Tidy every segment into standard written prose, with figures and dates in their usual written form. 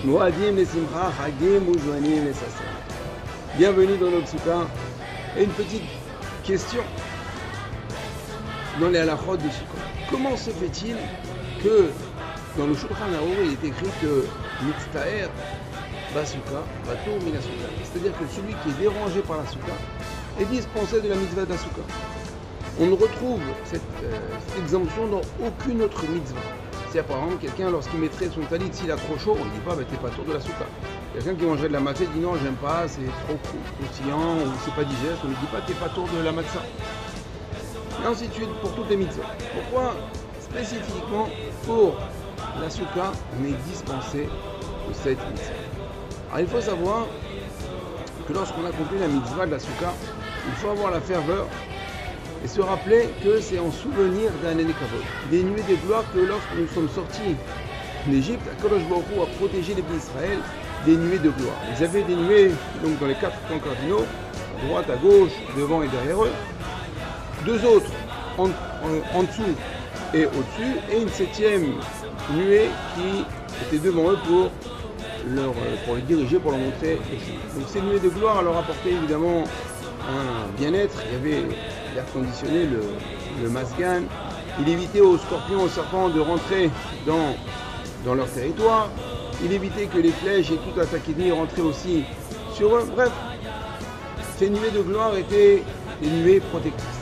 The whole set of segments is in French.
Moadim les Simcha, Hagim Uzmanim les Sasser. Bienvenue dans notre souka. Et une petite question dans les halachot de Sukkot. Comment se fait-il que dans le Shulchan Aruch il est écrit que Mitztaer Basuka, Batur Minasuka, c'est-à-dire que celui qui est dérangé par la souka est dispensé de la mitzvah de la souka. On ne retrouve cette exemption dans aucune autre mitzvah. C'est-à-dire par exemple quelqu'un lorsqu'il mettrait son talit, s'il a trop chaud, on ne dit pas t'es pas tour de la souka. Quelqu'un qui mangerait de la matzah dit non j'aime pas, c'est trop croustillant ou c'est pas digeste, on ne dit pas t'es pas tour de la matzah. Et ainsi de suite pour toutes les mitzvahs. Pourquoi spécifiquement pour la souka on est dispensé de cette mitzvah? Alors il faut savoir que lorsqu'on accomplit la mitzvah de la souka, il faut avoir la ferveur et se rappeler que c'est en souvenir d'un Néné Kavod, des nuées de gloire que lorsque nous sommes sortis d'Égypte, Akadosh Baruch Hu a protégé les pays d'Israël des nuées de gloire. Ils avaient des nuées donc dans les 4 points cardinaux, à droite, à gauche, devant et derrière eux, 2 autres en dessous et au-dessus, et une 7e nuée qui était devant eux pour les diriger, pour leur montrer les choses. Donc ces nuées de gloire leur apportaient évidemment un bien-être. Il y avait l'air conditionné, le masgan. Il évitait aux scorpions, aux serpents de rentrer dans leur territoire. Il évitait que les flèches et toute attaque ennemie rentraient aussi sur eux. Bref, ces nuées de gloire étaient des nuées protectrices.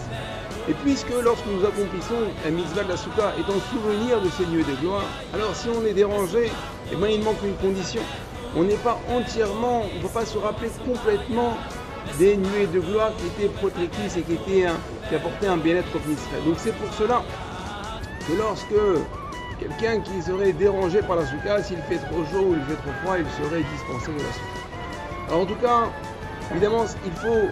Et puisque lorsque nous accomplissons la mitzvah de la souka est en souvenir de ces nuées de gloire, alors si on est dérangé, eh bien, il manque une condition. On n'est pas entièrement, on ne peut pas se rappeler complètement des nuées de gloire qui étaient protectrices et qui apportaient un bien-être au Israël. Donc c'est pour cela que lorsque quelqu'un qui serait dérangé par la souka, s'il fait trop chaud ou il fait trop froid, il serait dispensé de la souka. Alors en tout cas, évidemment, il faut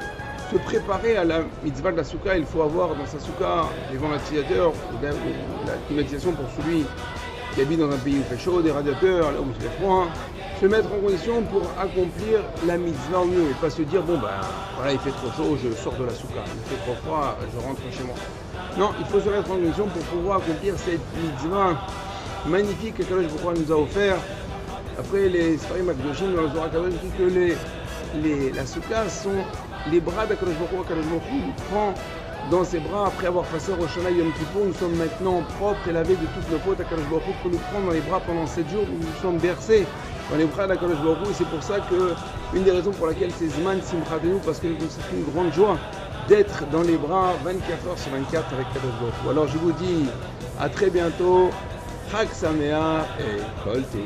se préparer à la mitzvah de la souka. Il faut avoir dans sa souka des ventilateurs, la climatisation pour celui qui habite dans un pays où il fait chaud, des radiateurs là où il fait froid, se mettre en condition pour accomplir la mitzvah au mieux et pas se dire bon voilà il fait trop chaud, je sors de la souka, il fait trop froid, je rentre chez moi. Non, il faut se mettre en condition pour pouvoir accomplir cette mitzvah magnifique que Kadosh Baruch Hu nous a offert. Après les Sfarim Akdoshim dans le Zohar Kadosh dit que la souka sont les bras d'Akadosh Baruch Hu. Kadosh Baruch Hu nous prend dans ses bras après avoir passé Rosh Hashanah Yom Kippour. Nous sommes maintenant propres et lavés de toutes nos fautes. Akadosh Baruch Hu peut nous prendre dans les bras pendant 7 jours où nous sommes bercés dans les bras d'Akadosh Baruch Hu. Et c'est pour ça que une des raisons pour laquelle c'est Zman Simchatenu, parce que c'est une grande joie d'être dans les bras 24 heures sur 24 avec Akadosh Baruch Hu. Alors je vous dis à très bientôt. Chag Sameach et Kol Tov.